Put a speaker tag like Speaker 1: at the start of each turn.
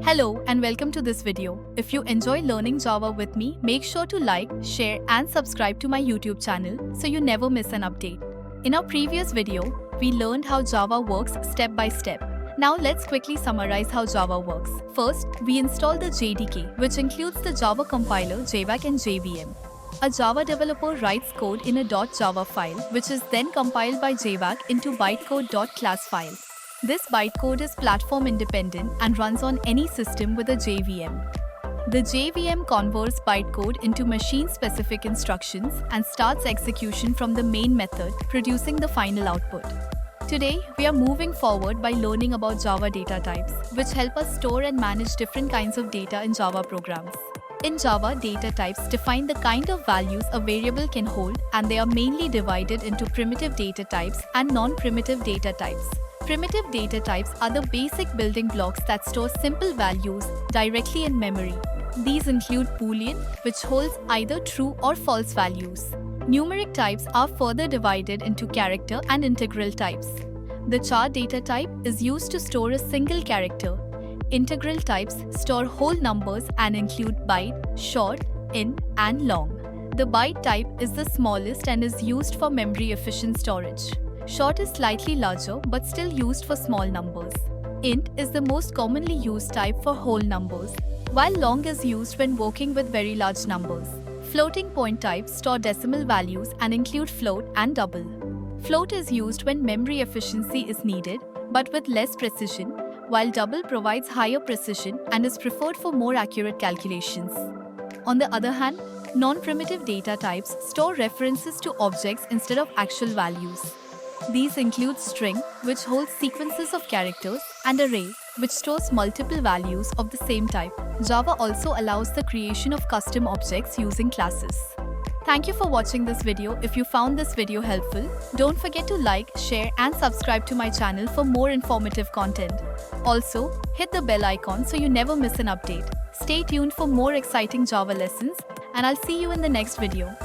Speaker 1: Hello and welcome to this video. If you enjoy learning Java with me, make sure to like, share and subscribe to my YouTube channel so you never miss an update. In our previous video, we learned how Java works step by step. Now let's quickly summarize how Java works. First, we install the JDK, which includes the Java compiler, JVAC and JVM. A Java developer writes code in a .java file, which is then compiled by JVAC into bytecode.class file. This bytecode is platform independent and runs on any system with a JVM. The JVM converts bytecode into machine-specific instructions and starts execution from the main method, producing the final output. Today, we are moving forward by learning about Java data types, which help us store and manage different kinds of data in Java programs. In Java, data types define the kind of values a variable can hold, and they are mainly divided into primitive data types and non-primitive data types. Primitive data types are the basic building blocks that store simple values directly in memory. These include Boolean, which holds either true or false values. Numeric types are further divided into character and integral types. The char data type is used to store a single character. Integral types store whole numbers and include byte, short, int, and long. The byte type is the smallest and is used for memory-efficient storage. Short is slightly larger but still used for small numbers. Int is the most commonly used type for whole numbers, while long is used when working with very large numbers. Floating point types store decimal values and include float and double. Float is used when memory efficiency is needed but with less precision, while double provides higher precision and is preferred for more accurate calculations. On the other hand, non-primitive data types store references to objects instead of actual values. These include string, which holds sequences of characters, and array, which stores multiple values of the same type. Java also allows the creation of custom objects using classes. Thank you for watching this video. If you found this video helpful, don't forget to like, share and subscribe to my channel for more informative content. Also, hit the bell icon so you never miss an update. Stay tuned for more exciting Java lessons, and I'll see you in the next video.